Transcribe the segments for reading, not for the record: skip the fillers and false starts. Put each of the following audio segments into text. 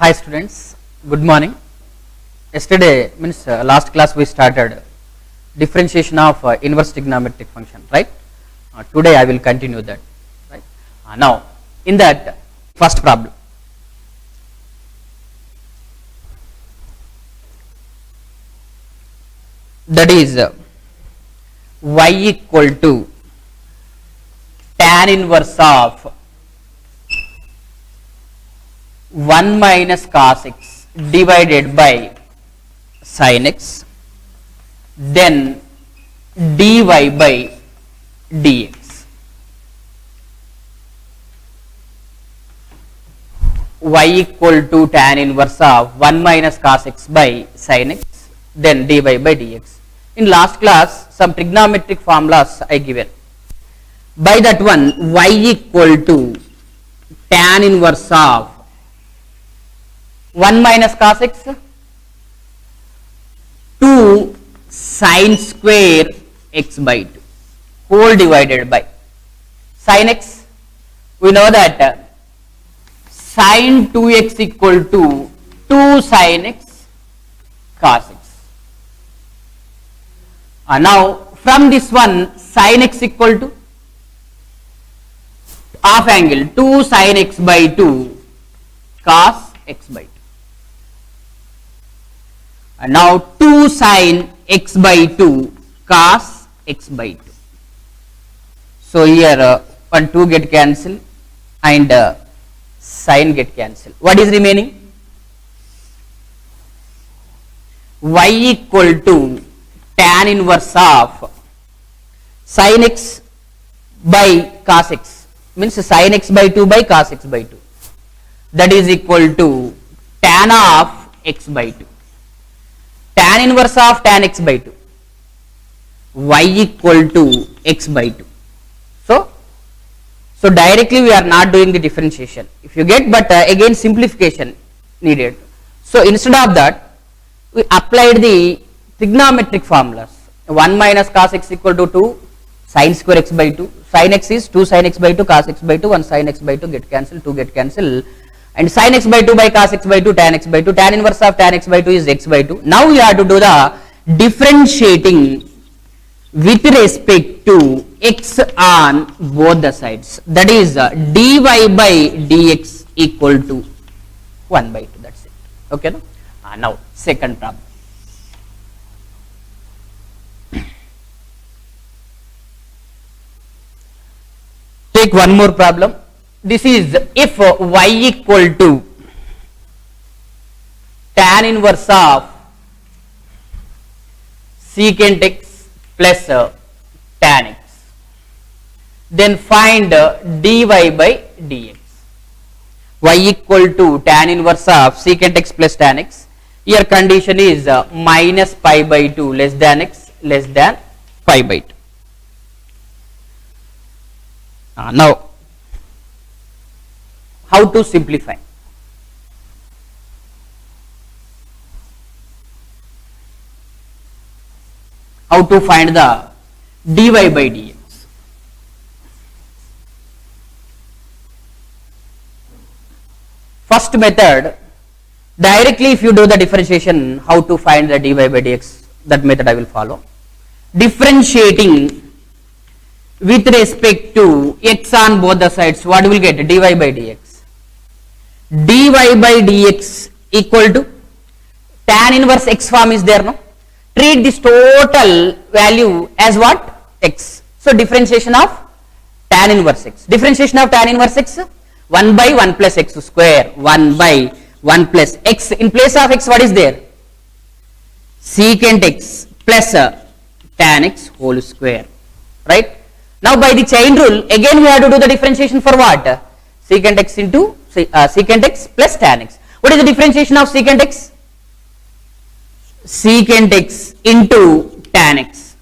Hi students, good morning. Yesterday means last class we started differentiation of inverse trigonometric function, right? Today I will continue that, right? Now in that first problem, that is y equal to tan inverse of 1 minus cos x divided by sin x, then dy by dx. Y equal to tan inverse of 1 minus cos x by sin x, then dy by dx. In last class some trigonometric formulas I given. By that one, y equal to tan inverse of 1 minus cos x, 2 sin square x by 2 whole divided by sin x. We know that sin 2x equal to 2 sin x cos x. Now from this one, sin x equal to half angle 2 sin x by 2 cos x by 2. And now 2 sin x by 2 cos x by 2. So here 1 2 get cancelled and sin get cancelled. What is remaining? Y equal to tan inverse of sin x by cos x, means sin x by 2 by cos x by 2, that is equal to tan of x by 2. Tan inverse of tan x by 2, y equal to x by 2. So directly we are not doing the differentiation if you get, but again simplification needed. So instead of that we applied the trigonometric formulas. 1 minus cos x equal to 2 sin square x by 2, sin x is 2 sin x by 2 cos x by 2, 1 sin x by 2 get cancelled, 2 get cancelled, and sin x by 2 by cos x by 2 tan x by 2, tan inverse of tan x by 2 is x by 2. Now we have to do the differentiating with respect to x on both the sides, that is dy by dx equal to 1 by 2, that's it. Okay, no? Now second problem. Take one more problem. This is if y equal to tan inverse of secant x plus tan x, then find dy by dx. Y equal to tan inverse of secant x plus tan x. Here condition is minus pi by 2 less than x less than pi by 2. Now how to simplify? How to find the dy by dx? First method, directly if you do the differentiation, how to find the dy by dx, that method I will follow. Differentiating with respect to x on both the sides, what we will get? Dy by dx. Dy by dx equal to tan inverse x form is there, no? Treat this total value as what? X. So differentiation of tan inverse x. Differentiation of tan inverse x, 1 by 1 plus x square, 1 by 1 plus x. In place of x, what is there? Secant x plus tan x whole square, right? Now by the chain rule, again we have to do the differentiation for what? Secant x into secant x plus tan x. What is the differentiation of secant x? Secant x into tan x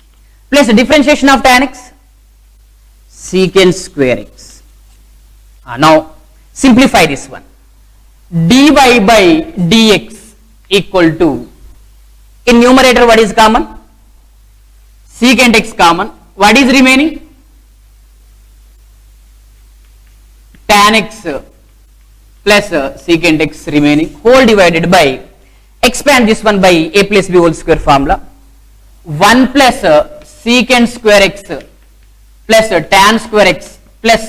plus the differentiation of tan x, secant square x. Now simplify this one. Dy by dx equal to, in numerator what is common? Secant x common. What is remaining? Tan x plus secant x remaining whole divided by, expand this one by a plus b whole square formula, 1 plus secant square x plus tan square x plus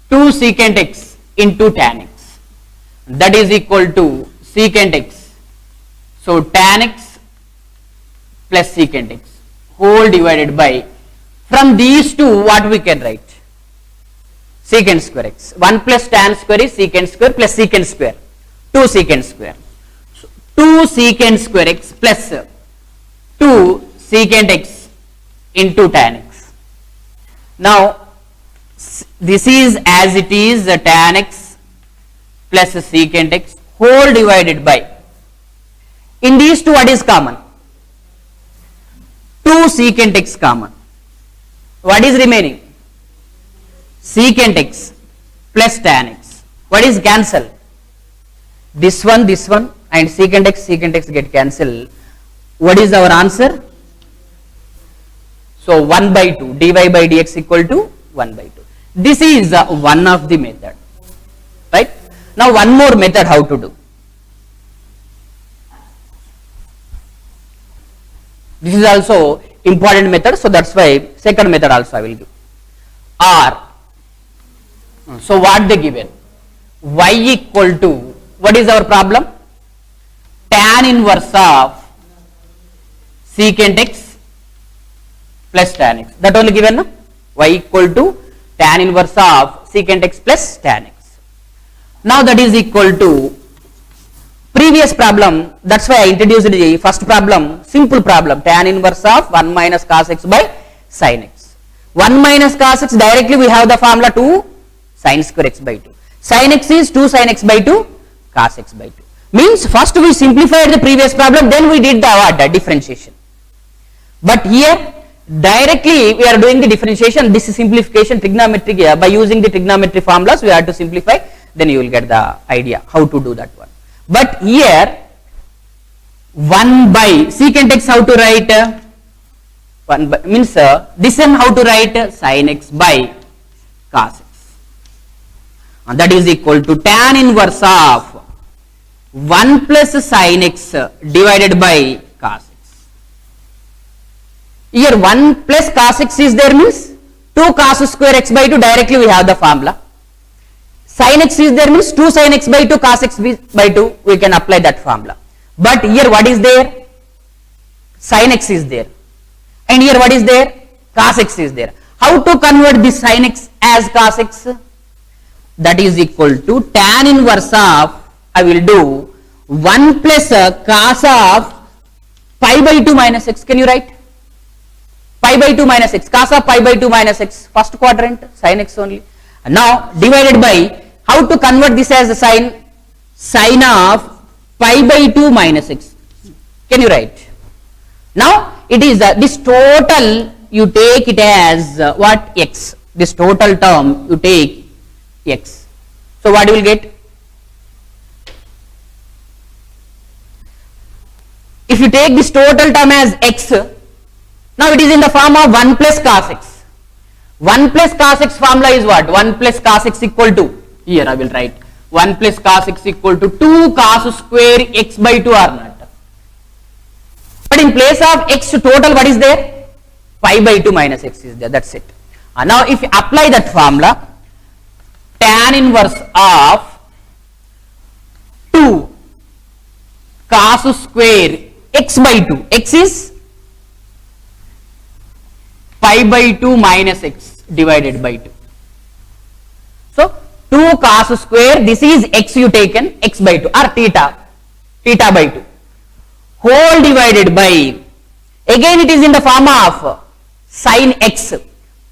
2 secant x into tan x, that is equal to secant x. So tan x plus secant x whole divided by, from these two what we can write? Secant square x. 1 plus tan square is secant square plus secant square, 2 secant square. So 2 secant square x plus 2 secant x into tan x. Now this is as it is tan x plus secant x whole divided by, in these two what is common? 2 secant x common. What is remaining? Secant x plus tan x. What is cancel? This one and secant x get cancelled. What is our answer? So 1 by 2, dy by dx equal to 1 by 2. This is one of the method, right? Now one more method how to do. This is also important method, so that's why second method also I will give. Or, so what they given? Y equal to, what is our problem? Tan inverse of secant x plus tan x. That only given, no? Y equal to tan inverse of secant x plus tan x. Now that is equal to previous problem, that's why I introduced the first problem, simple problem, tan inverse of 1 minus cos x by sin x. 1 minus cos x, directly we have the formula 2 sin square x by 2. Sin x is 2 sin x by 2 cos x by 2. Means first we simplified the previous problem, then we did the differentiation. But here directly we are doing the differentiation, this is simplification trigonometric, by using the trigonometry formulas we have to simplify, then you will get the idea how to do that one. But here 1 by secant x how to write? 1 by means this one how to write? Sin x by cos x, and that is equal to tan inverse of 1 plus sin x divided by cos x. Here 1 plus cos x is there, means 2 cos square x by 2, directly we have the formula. Sin x is there, means 2 sin x by 2 cos x by 2, we can apply that formula. But here what is there? Sin x is there, and here what is there? Cos x is there. How to convert this sin x as cos x? That is equal to tan inverse of, I will do 1 plus cos of pi by 2 minus x. Can you write? Pi by 2 minus x, cos of pi by 2 minus x, first quadrant, sin x only. And now divided by, how to convert this as a sin of pi by 2 minus x. Can you write? Now it is this total you take it as what? X. This total term you take x. So what you will get? If you take this total term as x, now it is in the form of 1 plus cos x. 1 plus cos x formula is what? 1 plus cos x equal to, here I will write 1 plus cos x equal to 2 cos square x by 2 or not. But in place of x total what is there? Pi by 2 minus x is there, that's it. And now if you apply that formula, tan inverse of 2 cos square x by 2, x is pi by 2 minus x divided by 2. So 2 cos square, this is x you taken, x by 2 or theta by 2 whole divided by, again it is in the form of sin x.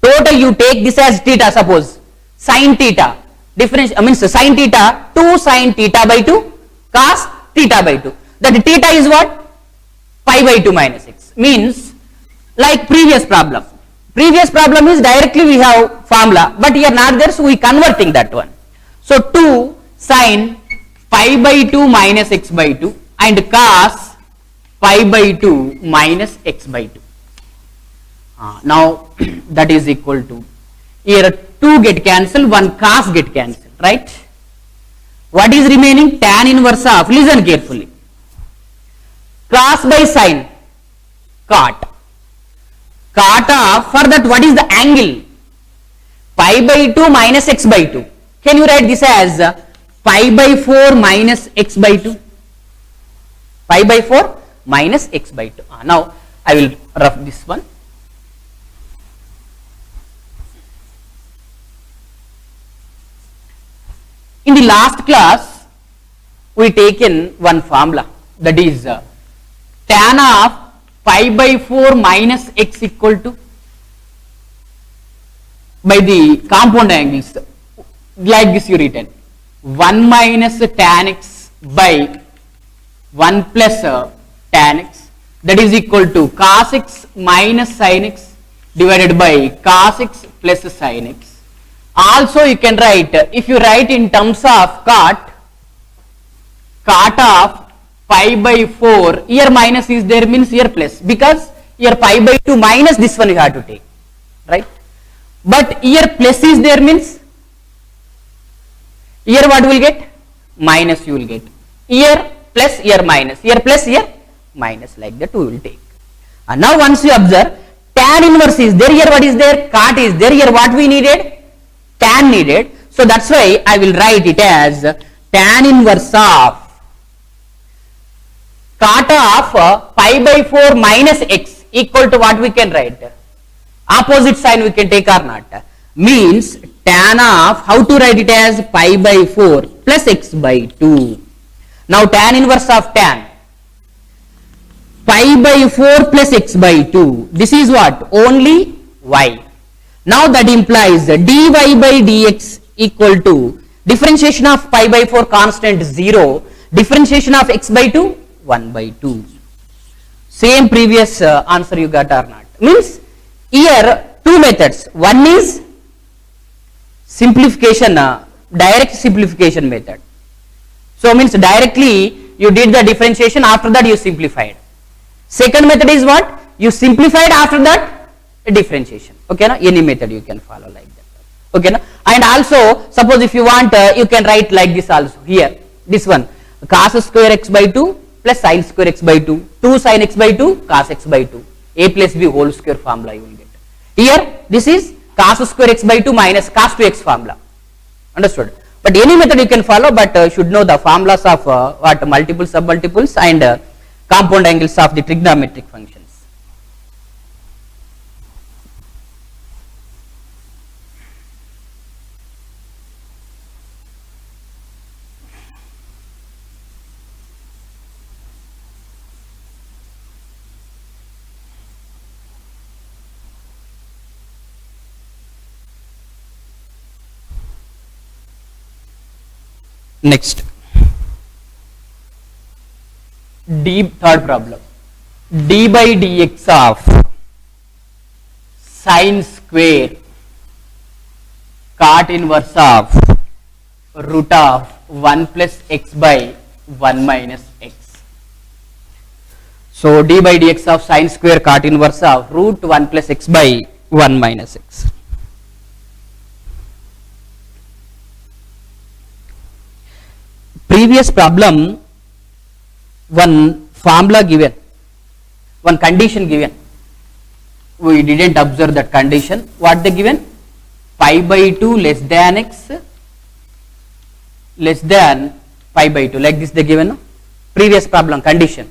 Total you take this as theta, suppose sin theta, difference means sin theta, 2 sin theta by 2 cos theta by 2. That theta is what? Pi by 2 minus x. Means like previous problem. Previous problem is directly we have formula, but here not there, so we converting that one. So 2 sin pi by 2 minus x by 2 and cos pi by 2 minus x by 2. Now that is equal to, here 2 get cancelled, 1 cos get cancelled, right? What is remaining? Tan inverse of, listen carefully, cos by sin, cot. Cot of, for that what is the angle? Pi by 2 minus x by 2. Can you write this as pi by 4 minus x by 2? Pi by 4 minus x by 2. Now I will rough this one. In the last class, we taken one formula, that is tan of pi by 4 minus x equal to, by the compound angles, like this you written, 1 minus tan x by 1 plus tan x, that is equal to cos x minus sin x divided by cos x plus sin x. Also you can write, if you write in terms of cot of pi by 4, here minus is there means here plus, because here pi by 2 minus this one you have to take, right? But here plus is there means here what will get? Minus you will get. Here plus, here minus, here plus, here minus, like that we will take. And now once you observe, tan inverse is there, here what is there? Cot is there, here what we needed? Tan needed. So that's why I will write it as tan inverse of cot of pi by 4 minus x equal to what we can write? Opposite sign we can take or not. Means tan of, how to write it as pi by 4 plus x by 2. Now tan inverse of tan pi by 4 plus x by 2. This is what? Only y. Now that implies dy by dx equal to differentiation of pi by 4 constant 0, differentiation of x by 2 1 by 2. Same previous answer you got or not? Means here two methods. One is simplification, direct simplification method. So means directly you did the differentiation, after that you simplified. Second method is what? You simplified, after that differentiation. Okay, na? Any method you can follow like that. Okay, na? And also suppose if you want, you can write like this also. Here this one, cos square x by 2 plus sin square x by 2, 2 sin x by 2 cos x by 2, a plus b whole square formula you will get. Here this is cos square x by 2 minus cos 2x formula. Understood? But any method you can follow, but should know the formulas of what multiple submultiples and compound angles of the trigonometric functions. Next, third problem, d by dx of sin square cot inverse of root of 1 plus x by 1 minus x. So d by dx of sin square cot inverse of root 1 plus x by 1 minus x. Previous problem, one formula given, one condition given, we didn't observe that condition. What they given? Pi by 2 less than x less than pi by 2, like this they given, no? Previous problem condition,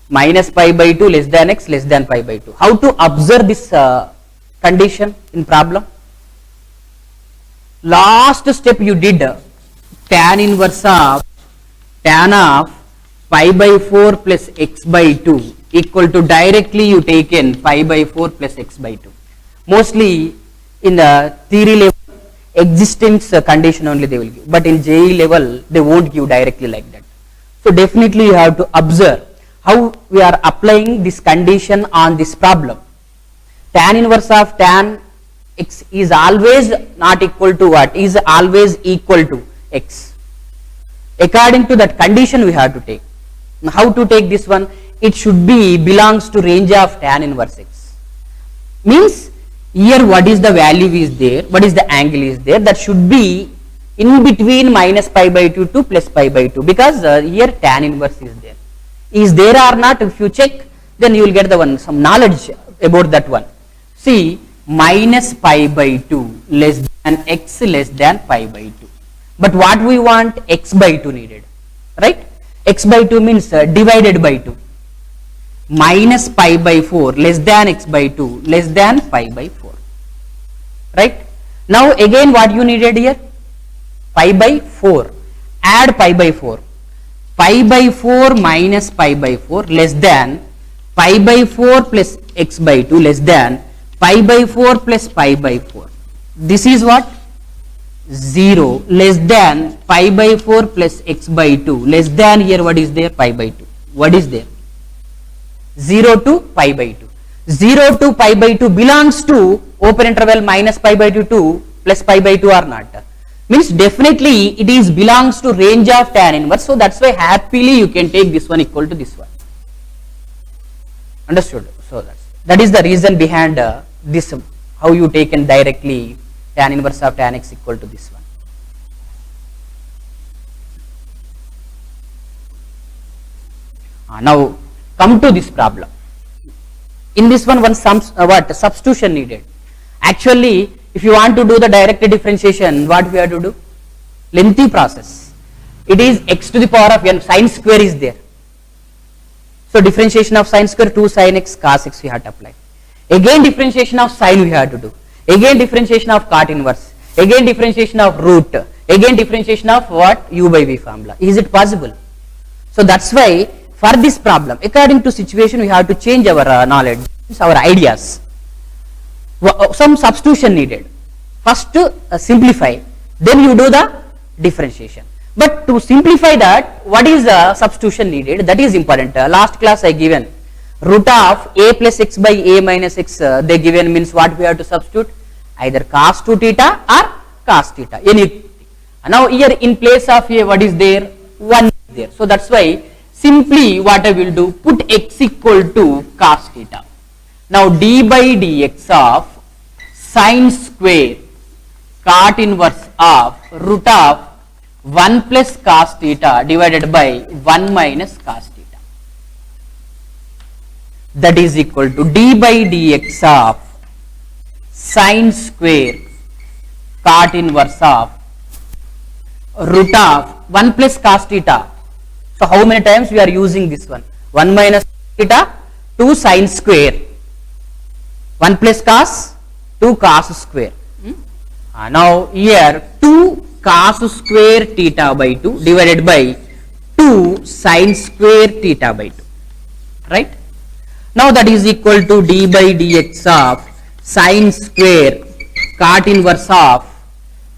minus pi by 2 less than x less than pi by 2. How to observe this condition in problem? Last step you did tan inverse of tan of pi by 4 plus x by 2 equal to, directly you taken pi by 4 plus x by 2. Mostly in the theory level existence condition only they will give, but in JE level they won't give directly like that. So definitely you have to observe how we are applying this condition on this problem. Tan inverse of tan x is always not equal to what? Is always equal to x. According to that condition we have to take. Now how to take this one? It should be belongs to range of tan inverse x. Means here what is the value is there, what is the angle is there, that should be in between minus pi by 2 to plus pi by 2, because here tan inverse is there. Is there or not? If you check, then you will get the one some knowledge about that one. See, minus pi by 2 less than x less than pi by 2. But what we want? X by 2 needed, right? X by 2 means divided by 2. Minus pi by 4 less than x by 2 less than pi by 4, right? Now again what you needed here? Pi by 4. Add pi by 4. Pi by 4 minus pi by 4 less than pi by 4 plus x by 2 less than pi by 4 plus pi by 4. This is what? 0 less than pi by 4 plus x by 2 less than, here what is there? Pi by 2. What is there? 0 to pi by 2. 0 to pi by 2 belongs to open interval minus pi by 2 to plus pi by 2 or not? Means definitely it is belongs to range of tan inverse. So that's why happily you can take this one equal to this one. Understood? So that is the reason behind this, how you taken directly tan inverse of tan x equal to this one. Now come to this problem. In this one substitution needed. Actually, if you want to do the direct differentiation, what we have to do? Lengthy process. It is x to the power of n, sine square is there. So differentiation of sine square 2 sin x cos x we have to apply. Again differentiation of sine we have to do. Again differentiation of cot inverse. Again differentiation of root. Again differentiation of what? U by v formula. Is it possible? So that's why for this problem, according to situation, we have to change our knowledge, our ideas. Some substitution needed. First simplify, then you do the differentiation. But to simplify that, what is the substitution needed? That is important. Last class I given root of a plus x by a minus x, they given means what we have to substitute? Either cos 2 theta or cos theta. Now here in place of a, what is there? 1 is there. So that's why simply what I will do, put x equal to cos theta. Now d by dx of sine square cot inverse of root of 1 plus cos theta divided by 1 minus cos theta. That is equal to d by dx of sine square cot inverse of root of 1 plus cos theta. So how many times we are using this one? 1 minus theta, 2 sine square, 1 plus cos, 2 cos square. Now here 2 cos square theta by 2 divided by 2 sine square theta by 2. Right? Now that is equal to d by dx of sine square cot inverse of,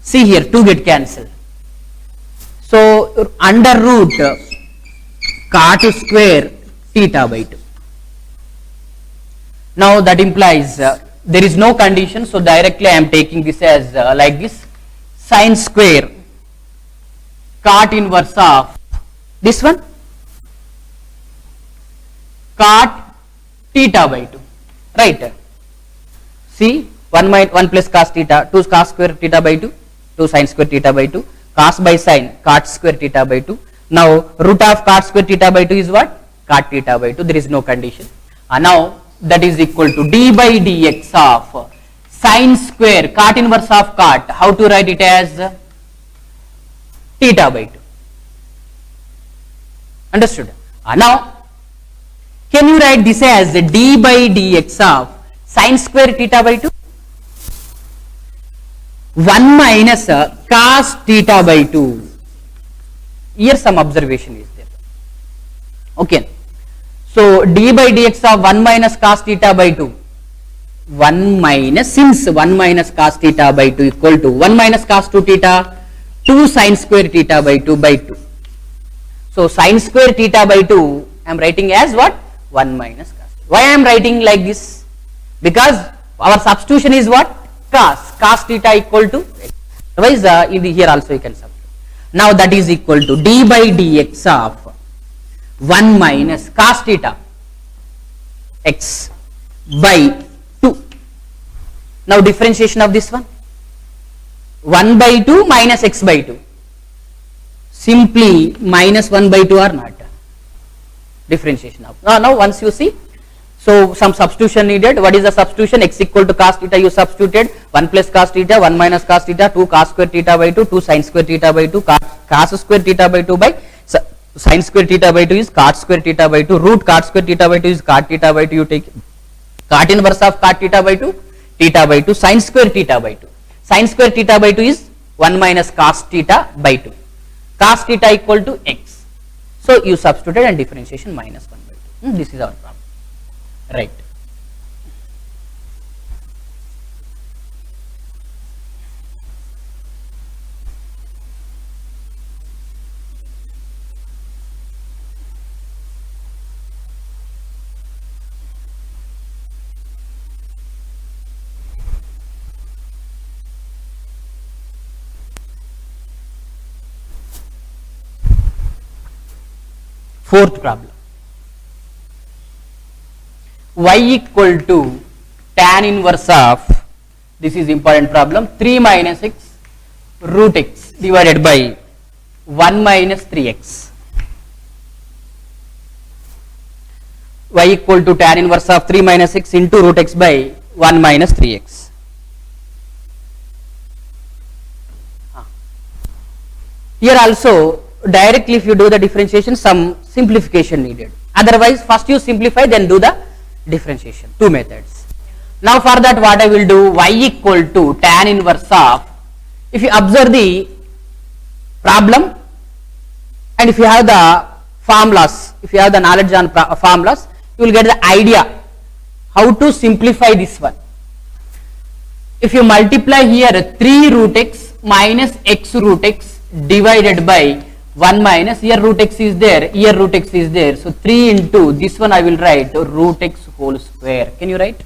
see here 2 get cancelled. So under root cot square theta by 2. Now that implies there is no condition, so directly I am taking this as like this, sine square cot inverse of this one cot theta by 2, right? See 1 plus cos theta, 2 cos square theta by 2, 2 sine square theta by 2, cos by sine cot square theta by 2. Now root of cot square theta by 2 is what? Cot theta by 2. There is no condition. Now that is equal to d by dx of sine square cot inverse of cot. How to write it as? Theta by 2. Understood? Now can you write this as d by dx of sine square theta by 2? 1 minus cos theta by 2. Here some observation is there. Okay. So d by dx of 1 minus cos theta by 2. 1 minus, since 1 minus cos theta by 2 equal to 1 minus cos 2 theta, 2 sine square theta by 2 by 2. So sine square theta by 2 I am writing as what? 1 minus cos. Why I am writing like this? Because our substitution is what? Cos theta equal to x. Otherwise here also you can substitute. Now that is equal to d by dx of 1 minus cos theta x by 2. Now differentiation of this one. 1 by 2 minus x by 2. Simply minus 1 by 2 or not. Differentiation of. Now once you see, so some substitution needed. What is the substitution? X equal to cos theta you substituted. 1 plus cos theta, 1 minus cos theta, 2 cos square theta by 2, 2 sin square theta by 2, cos square theta by 2 by sin square theta by 2 is cot square theta by 2, root cot square theta by 2 is cot theta by 2. You take cot inverse of cot theta by 2, theta by 2, sin square theta by 2. Sin square theta by 2 is 1 minus cos theta by 2. Cos theta equal to x. So you substituted and differentiation minus 1 by 2. This is our problem. Right. Fourth problem. Y equal to tan inverse of, this is important problem, 3 minus x root x divided by 1 minus 3x. Y equal to tan inverse of 3 minus x into root x by 1 minus 3x. Here also directly if you do the differentiation, some simplification needed. Otherwise first you simplify, then do the differentiation. Two methods. Now for that what I will do, y equal to tan inverse of, if you observe the problem and if you have the formulas, if you have the knowledge on formulas, you will get the idea how to simplify this one. If you multiply here 3 root x minus x root x divided by 1 minus, here root x is there, here root x is there, so 3 into this one I will write root x whole square. Can you write?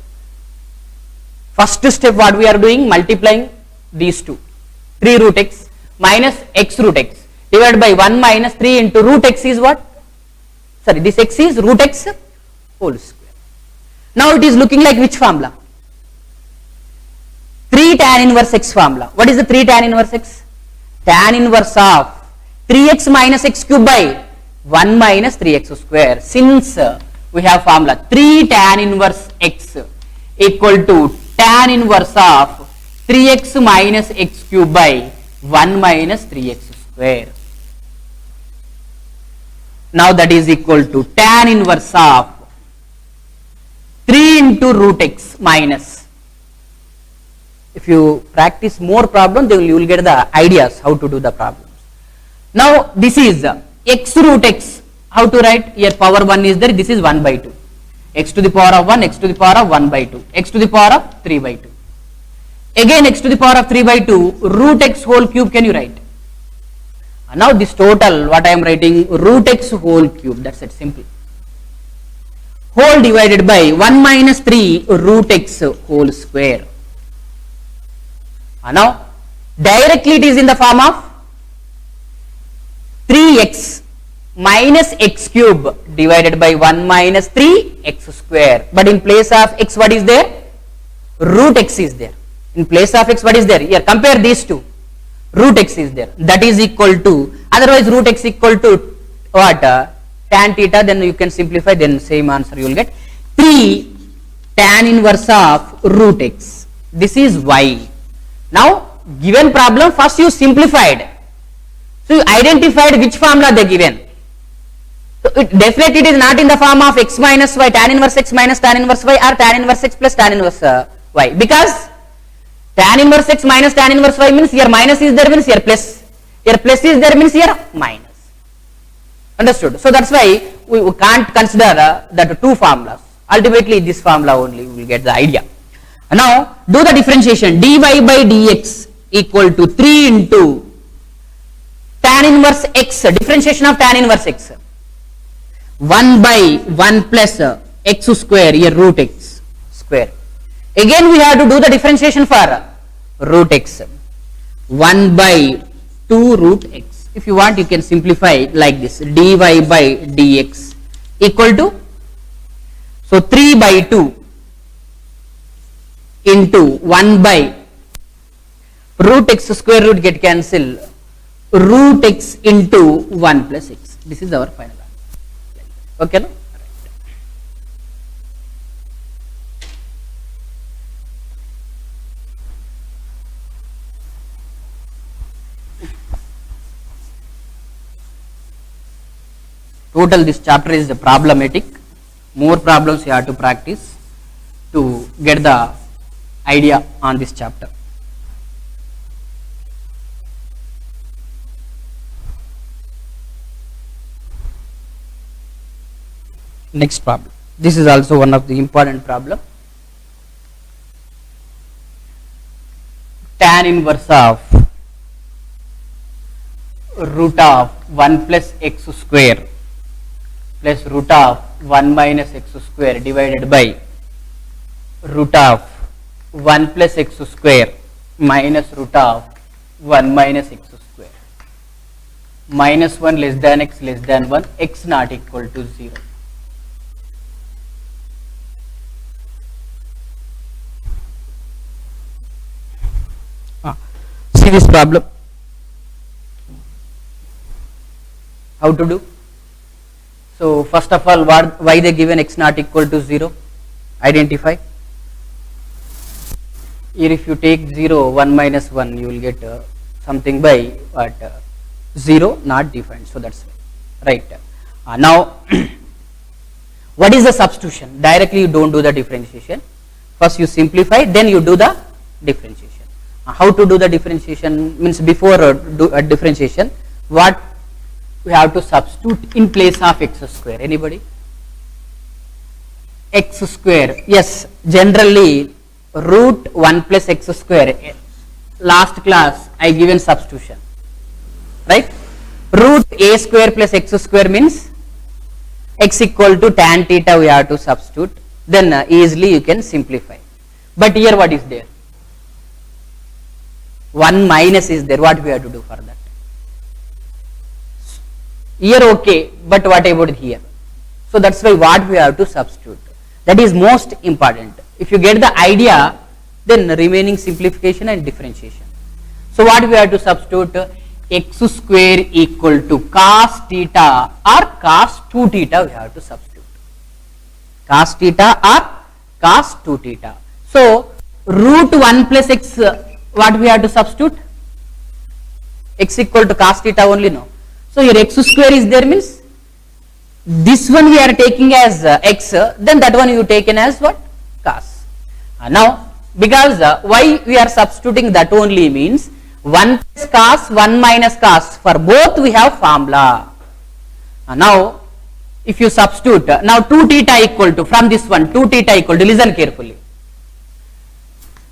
First step what we are doing, multiplying these two, 3 root x minus x root x divided by 1 minus 3 into root x is what? Sorry, this x is root x whole square. Now it is looking like which formula? 3 tan inverse x formula. What is the 3 tan inverse x? Tan inverse of 3x minus x cube by 1 minus 3x square. Since we have formula 3 tan inverse x equal to tan inverse of 3x minus x cube by 1 minus 3x square. Now that is equal to tan inverse of 3 into root x minus. If you practice more problem, then you will get the ideas how to do the problem. Now this is x root x, how to write? Here power 1 is there, this is 1 by 2. X to the power of 1, x to the power of 1 by 2, x to the power of 3 by 2. Again x to the power of 3 by 2, root x whole cube, can you write? Now this total, what I am writing, root x whole cube, that's it, simple. Whole divided by 1 minus 3 root x whole square. Now directly it is in the form of 3x minus x cube divided by 1 minus 3x square. But in place of x what is there? Root x is there. In place of x what is there? Here compare these two. Root x is there. That is equal to, otherwise root x equal to what? Tan theta, then you can simplify, then same answer you will get. 3 tan inverse of root x. This is y. Now given problem, first you simplified. So you identified which formula they given. So definitely it is not in the form of x minus y, tan inverse x minus tan inverse y, or tan inverse x plus tan inverse y. Because tan inverse x minus tan inverse y means here minus is there, means here plus. Here plus is there, means here minus. Understood? So that's why we can't consider that two formulas. Ultimately this formula only we will get the idea. Now do the differentiation. Dy by dx equal to 3 into tan inverse x, differentiation of tan inverse x, 1 by 1 plus x square, here root x square. Again we have to do the differentiation for root x, 1 by 2 root x. If you want you can simplify like this, dy by dx equal to, so 3 by 2 into 1 by root x square root get cancel, root x into 1 plus x. This is our final answer. Okay, no? Total this chapter is problematic. More problems you have to practice to get the idea on this chapter. Next problem. This is also one of the important problem. Tan inverse of root of 1 plus x square plus root of 1 minus x square divided by root of 1 plus x square minus root of 1 minus x square. Minus 1 less than x less than 1, x not equal to 0. See this problem. How to do? So first of all, why they given x not equal to 0? Identify. Here if you take 0, 1 minus 1, you will get something by what? 0 not defined. So that's right. Now, what is the substitution? Directly you don't do the differentiation. First you simplify, then you do the differentiation. How to do the differentiation means before differentiation, what we have to substitute in place of x square. Anybody? X square. Yes, generally root 1 plus x square. Last class I given substitution. Right? Root a square plus x square means x equal to tan theta we have to substitute. Then easily you can simplify. But here what is there? 1 minus is there. What we have to do for that? Here okay, but what about here? So that's why what we have to substitute. That is most important. If you get the idea, then remaining simplification and differentiation. So what we have to substitute? X square equal to cos theta or cos 2 theta we have to substitute. Cos theta or cos 2 theta. So root 1 plus x, what we have to substitute? X equal to cos theta only, no. So here x square is there means this one we are taking as x, then that one you taken as what? Cos. Now because why we are substituting that only means 1 plus cos, 1 minus cos, for both we have formula. Now if you substitute, now 2 theta equal to, from this one 2 theta equal to, listen carefully,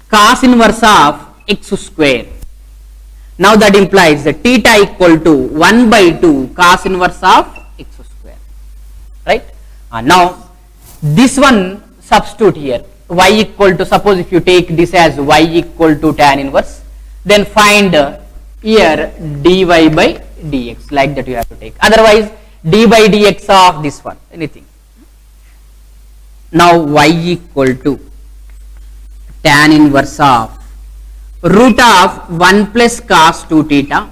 cos inverse of x square. Now that implies that theta equal to 1 by 2 cos inverse of x square. Right? Now this one substitute here, y equal to, suppose if you take this as y equal to tan inverse, then find here dy by dx, like that you have to take. Otherwise d by dx of this one, anything. Now y equal to tan inverse of root of 1 plus cos 2 theta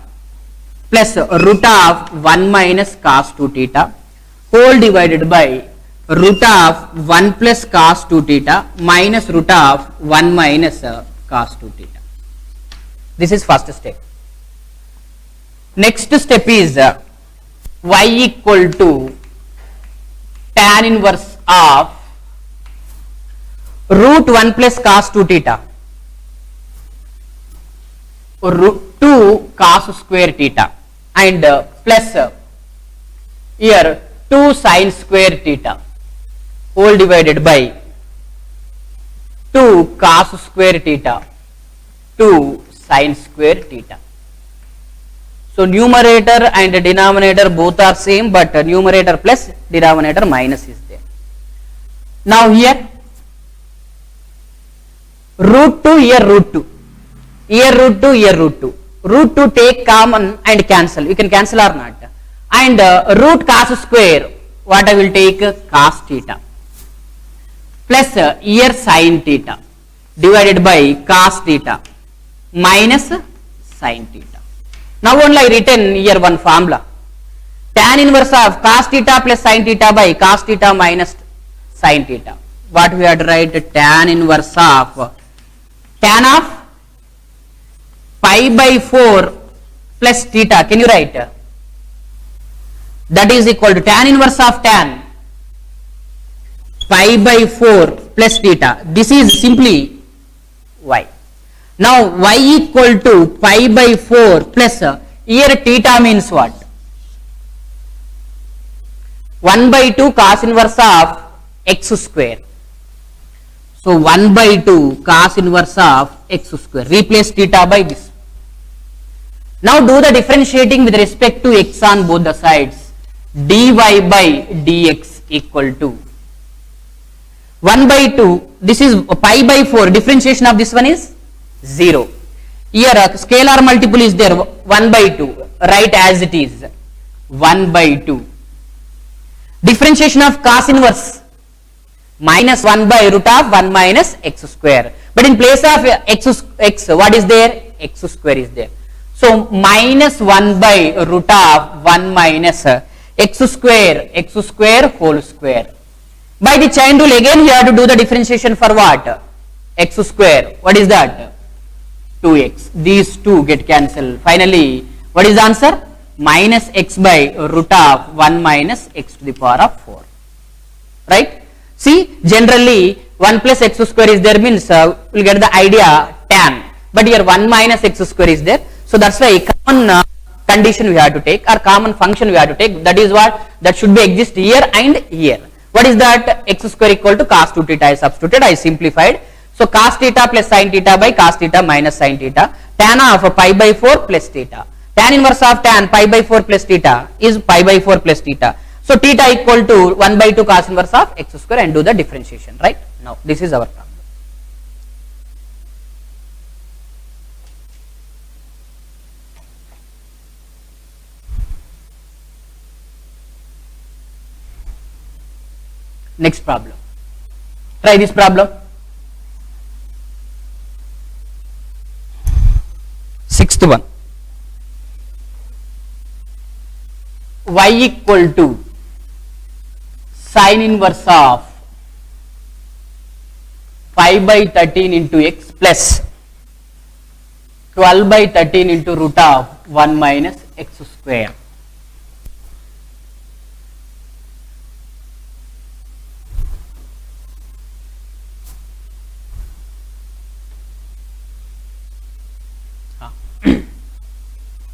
plus root of 1 minus cos 2 theta whole divided by root of 1 plus cos 2 theta minus root of 1 minus cos 2 theta. This is first step. Next step is y equal to tan inverse of root 1 plus cos 2 theta root 2 cos square theta and plus here 2 sin square theta whole divided by 2 cos square theta 2 sin square theta. So numerator and denominator both are same, but numerator plus denominator minus is there. Now here root 2, here root 2, here root 2, here root 2. Root 2 take common and cancel. You can cancel or not. And root cos square, what I will take? Cos theta. Plus here sin theta divided by cos theta minus sin theta. Now only I written here one formula. Tan inverse of cos theta plus sin theta by cos theta minus sin theta. What we had to write? Tan inverse of tan of pi by 4 plus theta. Can you write? That is equal to tan inverse of tan pi by 4 plus theta. This is simply y. Now y equal to pi by 4 plus here theta means what? 1 by 2 cos inverse of x square. So 1 by 2 cos inverse of x square. Replace theta by this. Now do the differentiating with respect to x on both the sides. Dy by dx equal to 1 by 2. This is pi by 4. Differentiation of this one is 0. Here a scalar multiple is there, 1 by 2. Write as it is, 1 by 2. Differentiation of cos inverse, minus 1 by root of 1 minus x square. But in place of x, what is there? X square is there. So minus 1 by root of 1 minus x square whole square. By the chain rule again you have to do the differentiation for what? X square. What is that? 2x. These two get cancelled. Finally, what is the answer? Minus x by root of 1 minus x to the power of 4. Right? See, generally 1 plus x square is there means we'll get the idea tan. But here 1 minus x square is there. So that's why common condition we have to take, or common function we have to take. That is what? That should be exist here and here. What is that? X square equal to cos 2 theta is substituted. I simplified. So cos theta plus sin theta by cos theta minus sin theta. Tan of pi by 4 plus theta. Tan inverse of tan pi by 4 plus theta is pi by 4 plus theta. So theta equal to 1 by 2 cos inverse of x square, and do the differentiation. Right? Now this is our problem. Next problem. Try this problem. 6th one. Y equal to sin inverse of 5 by 13 into x plus 12 by 13 into root of 1 minus x square.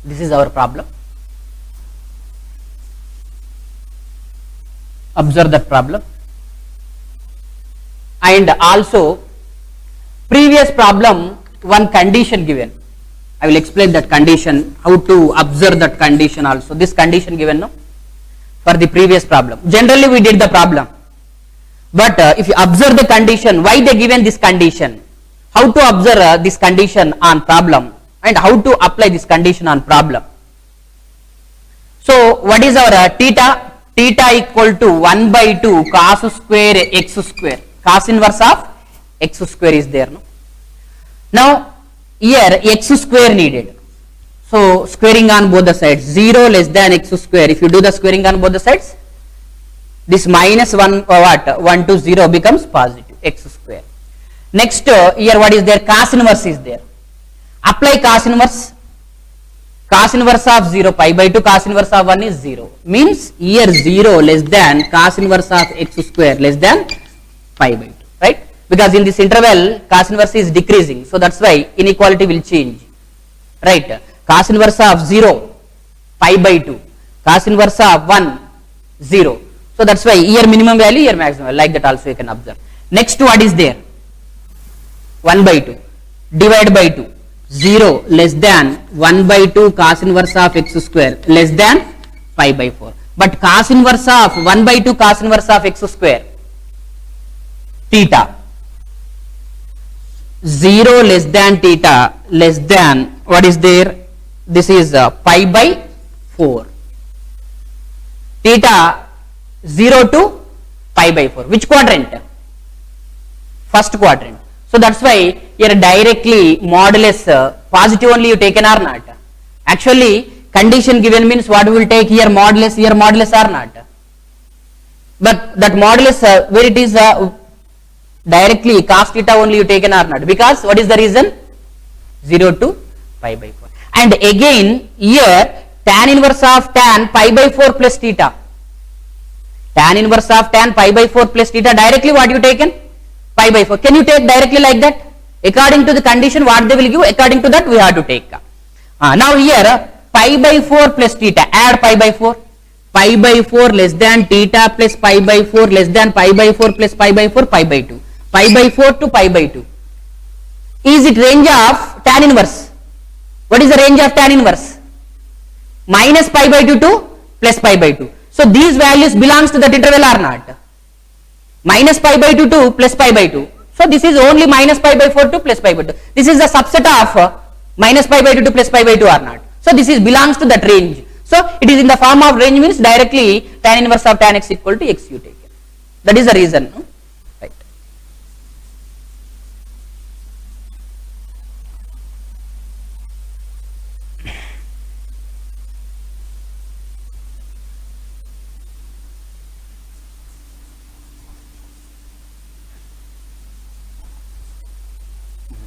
This is our problem. Observe that problem. And also previous problem, one condition given. I will explain that condition, how to observe that condition also. This condition given, no, for the previous problem. Generally we did the problem. But if you observe the condition, why they given this condition? How to observe this condition on problem, and how to apply this condition on problem. So what is our theta? Theta equal to 1 by 2 cos square x square. Cos inverse of x square is there. No? Now here x square needed. So squaring on both the sides. 0 less than x square. If you do the squaring on both the sides, this minus 1 what? 1 to 0 becomes positive x square. Next here what is there? Cos inverse is there. Apply cos inverse. Cos inverse of 0, pi by 2 cos inverse of 1 is 0. Means here 0 less than cos inverse of x square less than pi by 2. Right? Because in this interval cos inverse is decreasing. So that's why inequality will change. Right? Cos inverse of 0, pi by 2. Cos inverse of 1, 0. So that's why here minimum value, here maximum value. Like that also you can observe. Next what is there? 1 by 2. Divide by 2. 0 less than 1 by 2 cos inverse of x square less than pi by 4. But cos inverse of 1 by 2 cos inverse of x square, theta, 0 less than theta less than, what is there? This is pi by 4. Theta 0 to pi by 4. Which quadrant? First quadrant. So that's why here directly modulus Positive only you taken or not? Actually, condition given means what we will take here, modulus or not? But that modulus where it is directly cos theta only you taken or not? Because what is the reason? 0 to pi by 4. And again here tan inverse of tan pi by 4 plus theta. Tan inverse of tan pi by 4 plus theta, directly what you taken? Pi by 4. Can you take directly like that? According to the condition what they will give, according to that we have to take. Now here pi by 4 plus theta, add pi by 4. Pi by 4 less than theta plus pi by 4 less than pi by 4 plus pi by 4, pi by 2. Pi by 4 to pi by 2. Is it range of tan inverse? What is the range of tan inverse? Minus pi by 2 to plus pi by 2. So these values belongs to that interval or not? Minus pi by 2 to plus pi by 2. So this is only minus pi by 4 to plus pi by 2. This is the subset of minus pi by 2 to plus pi by 2 or not? So this is belongs to that range. So it is in the form of range, means directly tan inverse of tan x equal to x you take it. That is the reason. No? Right.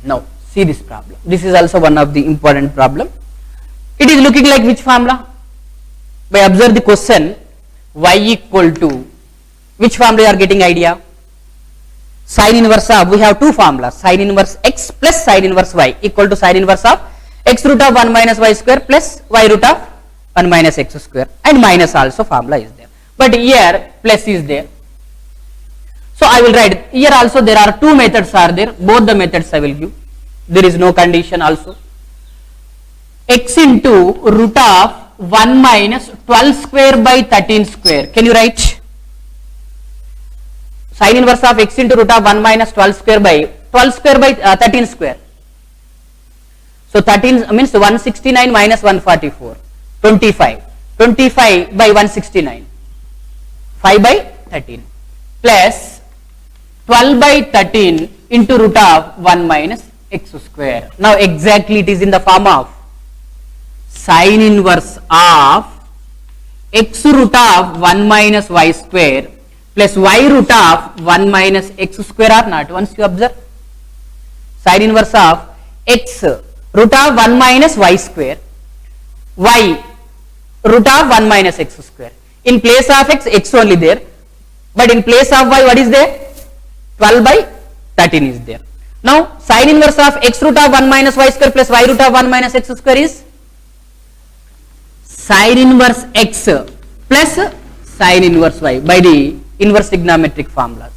Now see this problem. This is also one of the important problem. It is looking like which formula? By observe the question, y equal to which formula you are getting idea? Sin inverse of, we have two formulas, sin inverse x plus sin inverse y equal to sin inverse of x root of 1 minus y square plus y root of 1 minus x square, and minus also formula is there, but here plus is there. So I will write here also there are two methods are there, both the methods I will give, there is no condition also. X into root of 1 minus 12 square by 13 square. Can you write? Sin inverse of x into root of 1 minus 12 square by 13 square. So 13 means 169 minus 144. 25. 25 by 169. 5 by 13. Plus 12 by 13 into root of 1 minus x square. Now exactly it is in the form of sin inverse of x root of 1 minus y square plus y root of 1 minus x square or not. Once you observe, sin inverse of x root of 1 minus y square, y root of 1 minus x square. In place of x, x only there, but in place of y what is there? 12 by 13 is there. Now sin inverse of x root of 1 minus y square plus y root of 1 minus x square is sin inverse x plus sin inverse y by the inverse trigonometric formulas.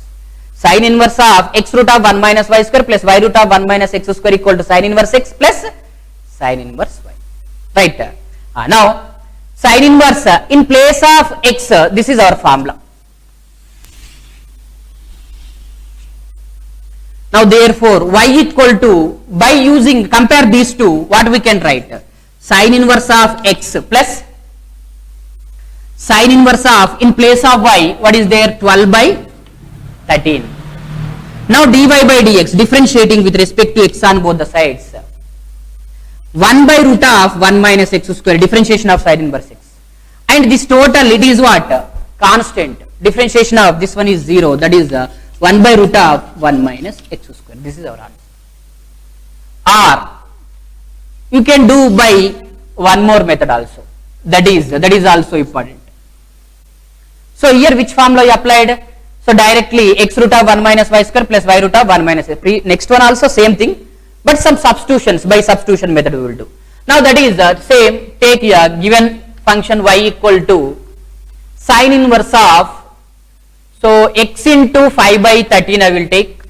Sin inverse of x root of 1 minus y square plus y root of 1 minus x square equal to sin inverse x plus sin inverse y. Right. Now sin inverse in place of x, this is our formula. Now therefore y equal to, by using compare these two, what we can write? Sin inverse of x plus sin inverse of, in place of y, what is there? 12 by 13. Now dy by dx, differentiating with respect to x on both the sides. 1 by root of 1 minus x square, differentiation of sin inverse x. And this total, it is what? Constant. Differentiation of this one is 0, that is 1 by root of 1 minus x square. This is our answer. Or you can do by one more method also. That is also important. So here which formula you applied? So directly x root of 1 minus y square plus y root of 1 minus x. Next one also same thing, but some substitutions, by substitution method we will do. Now that is same, take a given function y equal to sin inverse of, so x into 5 by 13 I will take,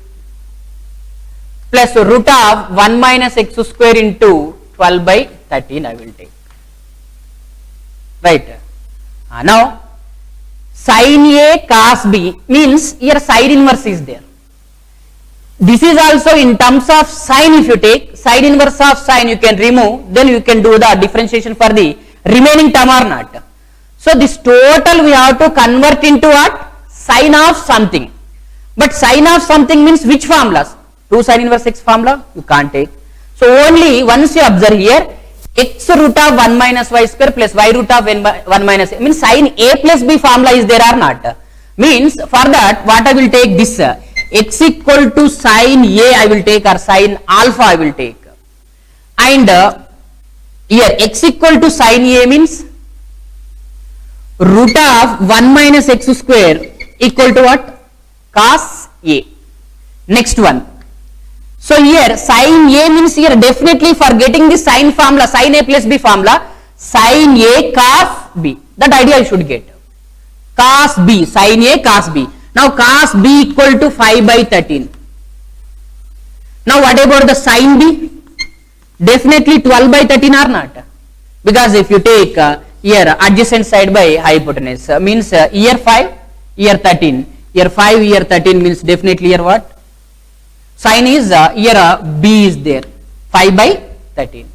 plus root of 1 minus x square into 12 by 13 I will take. Right. Now sin A cos B means here sin inverse is there. This is also in terms of sin, if you take sin inverse of sin you can remove, then you can do the differentiation for the remaining term or not. So this total we have to convert into what? Sin of something. But sin of something means which formulas? 2 sin inverse x formula you can't take. So So only once you observe here, x root of 1 minus y square plus y root of 1 minus a, means sin a plus b formula is there or not? Means for that what I will take this x equal to sin a I will take, or sin alpha I will take, and here x equal to sin a means root of 1 minus x square equal to what? Cos a. Next one. So here sin a means here definitely for getting the sin formula, sin a plus b formula, sin a cos b. That idea you should get. Cos b, sin a cos b. Now cos b equal to 5 by 13. Now what about the sin b? Definitely 12 by 13 or not? Because if you take here adjacent side by hypotenuse, means here 5, here 13. Here 5, here 13 means definitely here what? Sin is here b is there, 5 by 13.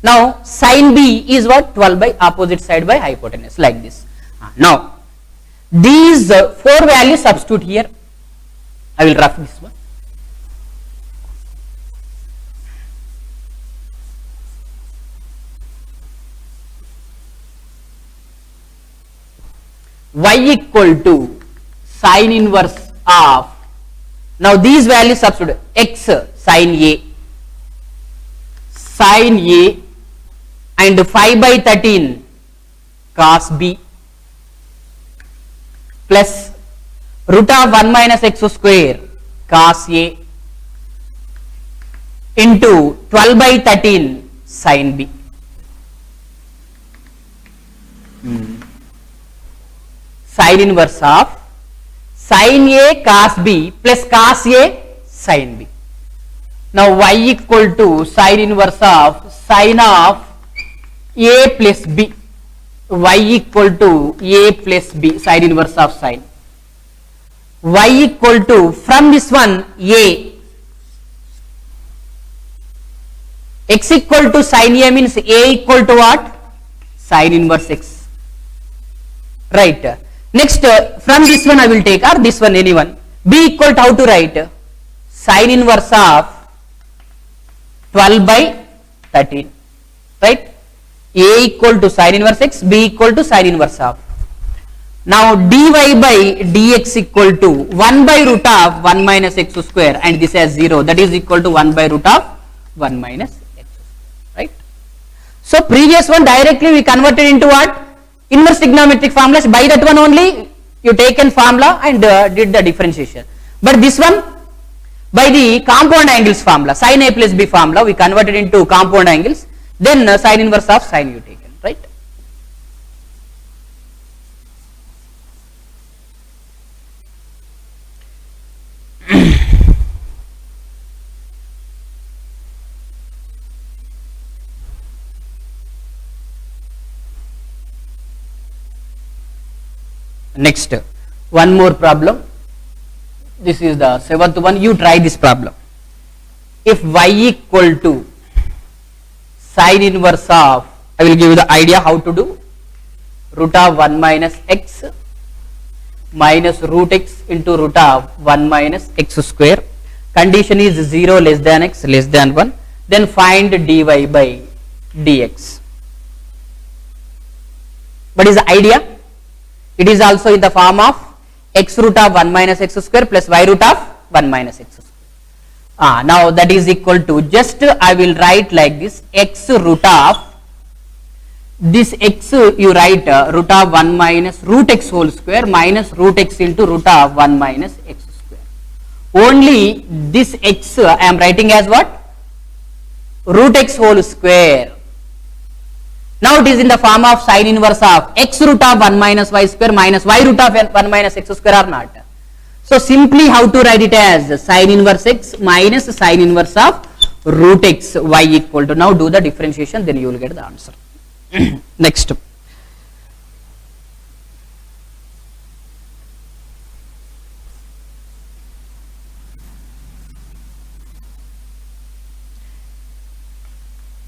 Now sin b is what? 12 by opposite side by hypotenuse, like this. Now these 4 values substitute here. I will rough this one. Y equal to sin inverse of, now these values substitute, x sin a and 5 by 13 cos b plus root of 1 minus x square cos a into 12 by 13 sin b. Sin inverse of sin a cos b plus cos a sin b. Now y equal to sin inverse of sin of a plus b. Y equal to a plus b, sin inverse of sin. Y equal to, from this one, a. X equal to sin a means a equal to what? Sin inverse x. Right. Next, from this one I will take, or this one, anyone. B equal to, how to write? Sin inverse of 12 by 13. Right. A equal to sin inverse x, b equal to sin inverse of. Now dy by dx equal to 1 by root of 1 minus x square, and this has 0, that is equal to 1 by root of 1 minus x. Right. So previous one directly we converted into what? Inverse trigonometric formulas. By that one only you taken formula and did the differentiation. But this one by the compound angles formula, sin a plus b formula, we converted into compound angles. Then sin inverse of sin you taken, right? Next, one more problem. This is the 7th one. You try this problem. If y equal to sin inverse of, I will give you the idea how to do, root of 1 minus x minus root x into root of 1 minus x square. Condition is 0 less than x less than 1. Then find dy by dx. What is the idea? It is also in the form of x root of 1 minus x square plus y root of 1 minus x square. Now that is equal to, just I will write like this, x root of, this x you write root of 1 minus root x whole square minus root x into root of 1 minus x square. Only this x I am writing as what? Root x whole square. Now it is in the form of sin inverse of x root of 1 minus y square minus y root of 1 minus x square or not. So simply how to write it as sin inverse x minus sin inverse of root x y equal to, now do the differentiation, then you will get the answer. Next.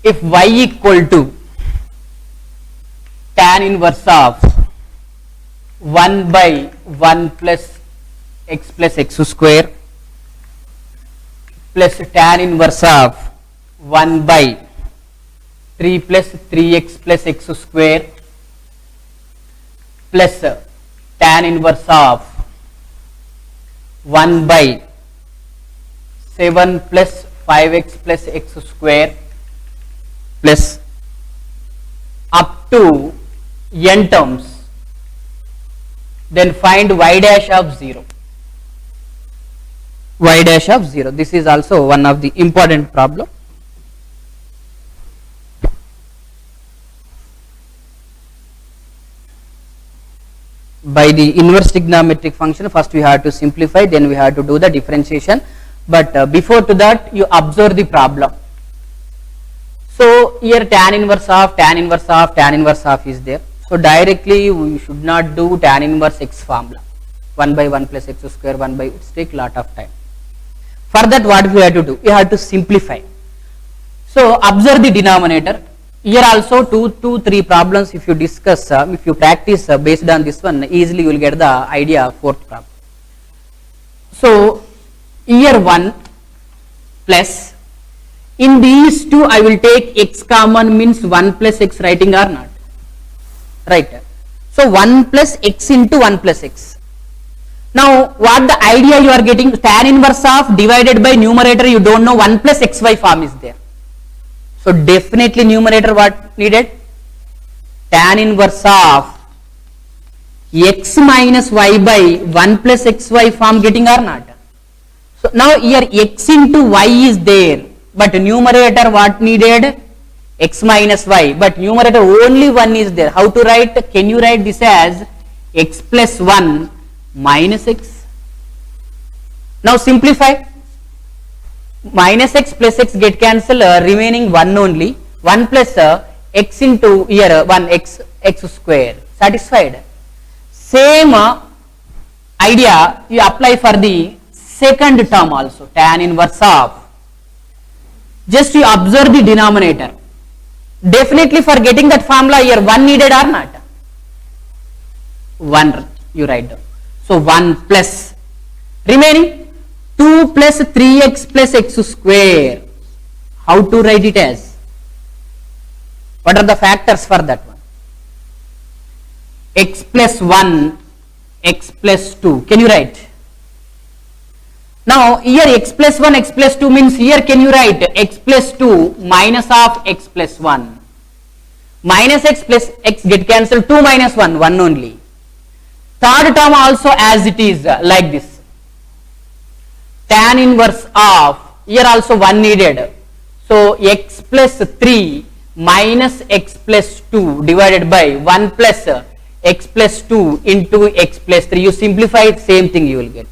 If y equal to tan inverse of 1 by 1 plus x square plus tan inverse of 1 by 3 plus 3x plus x square plus tan inverse of 1 by 7 plus 5x plus x square plus up to n terms, then find y dash of 0. Y dash of 0. This is also one of the important problem. By the inverse trigonometric function, first we have to simplify, then we have to do the differentiation. But before to that, you observe the problem. So here tan inverse of is there. So directly we should not do tan inverse x formula. 1 by 1 plus x square 1 by, it takes lot of time. For that, what we have to do? We have to simplify. So observe the denominator. Here also 2 3 problems if you discuss, if you practice based on this one, easily you will get the idea of fourth problem. So here 1 plus, in these two I will take x common, means 1 plus x, writing or not? Right. So 1 plus x into 1 plus x. Now what the idea you are getting? Tan inverse of divided by numerator, you don't know, 1 plus xy form is there. So definitely numerator what needed? Tan inverse of x minus y by 1 plus xy form, getting or not? So now here x into y is there, but numerator what needed? X minus y, but numerator only 1 is there. How to write? Can you write this as x plus 1 minus x? Now simplify. Minus x plus x get cancelled, remaining 1 only. 1 plus x into here 1 x square. Satisfied? Same idea you apply for the second term also. Tan inverse of. Just you observe the denominator. Definitely for getting that formula here 1 needed or not? 1 you write down. So 1 plus remaining 2 plus 3x plus x square. How to write it as? What are the factors for that one? X plus 1, x plus 2. Can you write? Now here x plus 1, x plus 2 means here can you write x plus 2 minus of x plus 1. Minus x plus x get cancelled, 2 minus 1, 1 only. Third term also as it is, like this. Tan inverse of, here also 1 needed. So x plus 3 minus x plus 2 divided by 1 plus x plus 2 into x plus 3. You simplify it, same thing you will get.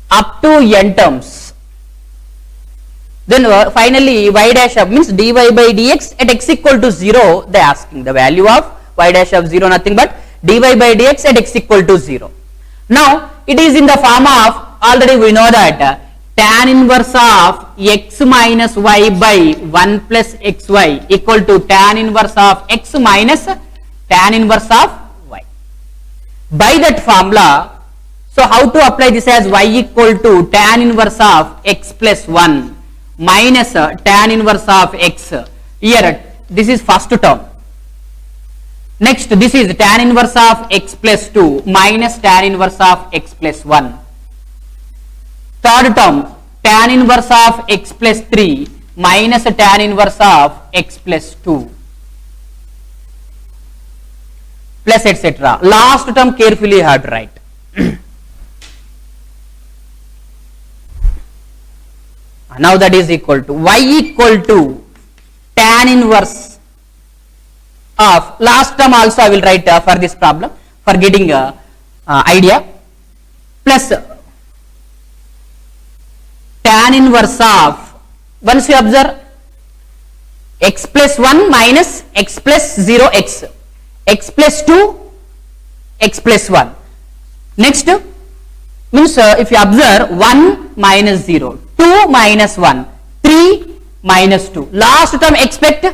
Up to n terms. Then finally y dash of means dy by dx at x equal to 0, they are asking the value of y dash of 0, nothing but dy by dx at x equal to 0. Now it is in the form of, already we know that tan inverse of x minus y by 1 plus xy equal to tan inverse of x minus tan inverse of y. By that formula, so how to apply this as y equal to tan inverse of x plus 1 minus tan inverse of x. Here this is first term. Next this is tan inverse of x plus 2 minus tan inverse of x plus 1. Third term, tan inverse of x plus 3 minus tan inverse of x plus 2 plus etc. Last term carefully you have to write. Now that is equal to y equal to tan inverse of, last term also I will write for this problem for getting idea, plus tan inverse of, once you observe, x plus 1 minus x plus 0 x, x plus 2 x plus 1. Next means if you observe 1 minus 0, 2 minus 1, 3 minus 2. Last term expect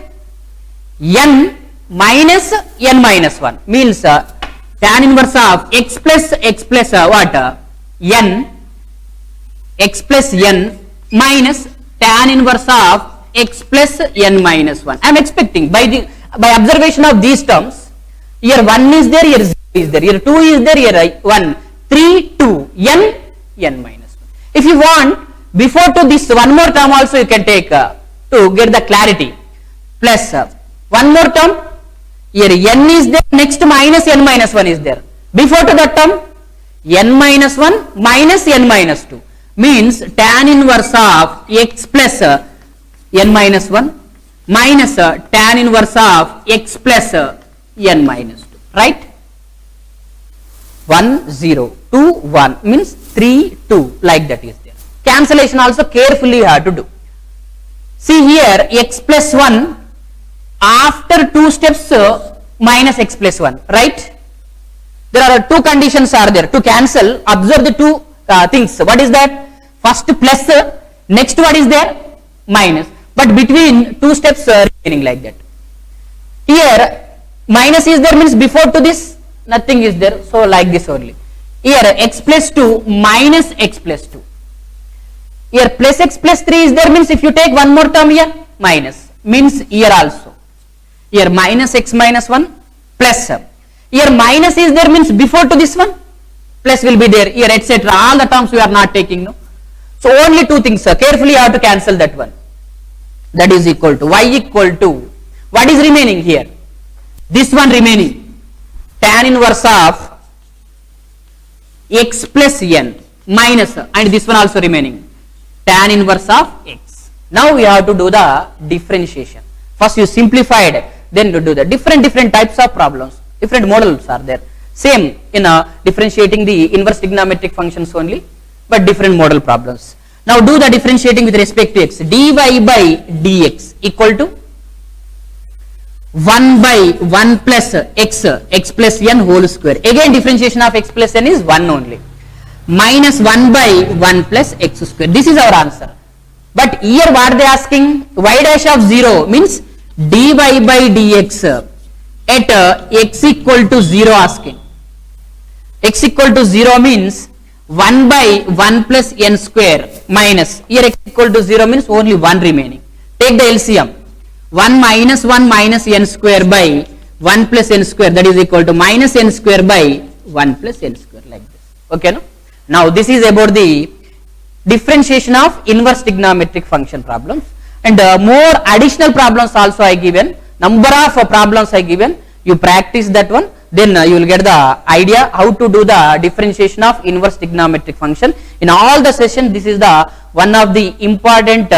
n minus n minus 1 means tan inverse of x plus what? N, x plus n minus tan inverse of x plus n minus 1. I am expecting by observation of these terms, here 1 is there, here 0 is there, here 2 is there, here 1, 3, 2, n minus 1. If you want, before to this one more term also you can take to get the clarity, plus one more term, here n is there, next minus n minus 1 is there. Before to that term, n minus 1 minus n minus 2 means tan inverse of x plus n minus 1 minus tan inverse of x plus n minus 2, right? 1, 0, 2, 1 means 3, 2, like that is there. Cancellation also carefully you have to do. See here, x plus 1 after 2 steps minus x plus 1, right? There are two conditions are there to cancel. Observe the two things. What is that? First plus, next what is there? Minus. But between 2 steps remaining like that. Here minus is there means before to this nothing is there. So like this only. Here x plus 2 minus x plus 2. Here plus x plus 3 is there means if you take one more term here minus means here also. Here minus x minus 1 plus. Here minus is there means before to this one plus will be there here etc. All the terms we are not taking, no. So only two things, carefully you have to cancel that one. That is equal to y equal to what is remaining here? This one remaining, tan inverse of x plus n minus and this one also remaining, tan inverse of x. Now we have to do the differentiation. First you simplified, then you do the different types of problems. Different models are there. Same in differentiating the inverse trigonometric functions only, but different model problems. Now do the differentiating with respect to x. Dy by dx equal to 1 by 1 plus x plus n whole square. Again differentiation of x plus n is 1 only. Minus 1 by 1 plus x square. This is our answer. But here what they asking? Y dash of 0 means dy by dx at x equal to 0 asking. X equal to 0 means 1 by 1 plus n square minus, here x equal to 0 means only 1 remaining. Take the LCM. 1 minus 1 minus n square by 1 plus n square, that is equal to minus n square by 1 plus n square, like this. Okay, no? Now this is about the differentiation of inverse trigonometric function problems, and more additional problems also I given. Number of problems I given. You practice that one, then you will get the idea how to do the differentiation of inverse trigonometric function. In all the session, this is the one of the important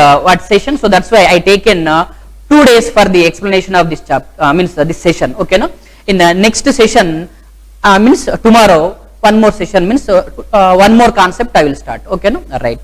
session. So that's why I taken 2 days for the explanation of this chapter, this session. Okay, no? In the next session means tomorrow, one more session means one more concept I will start. Okay, no? Right.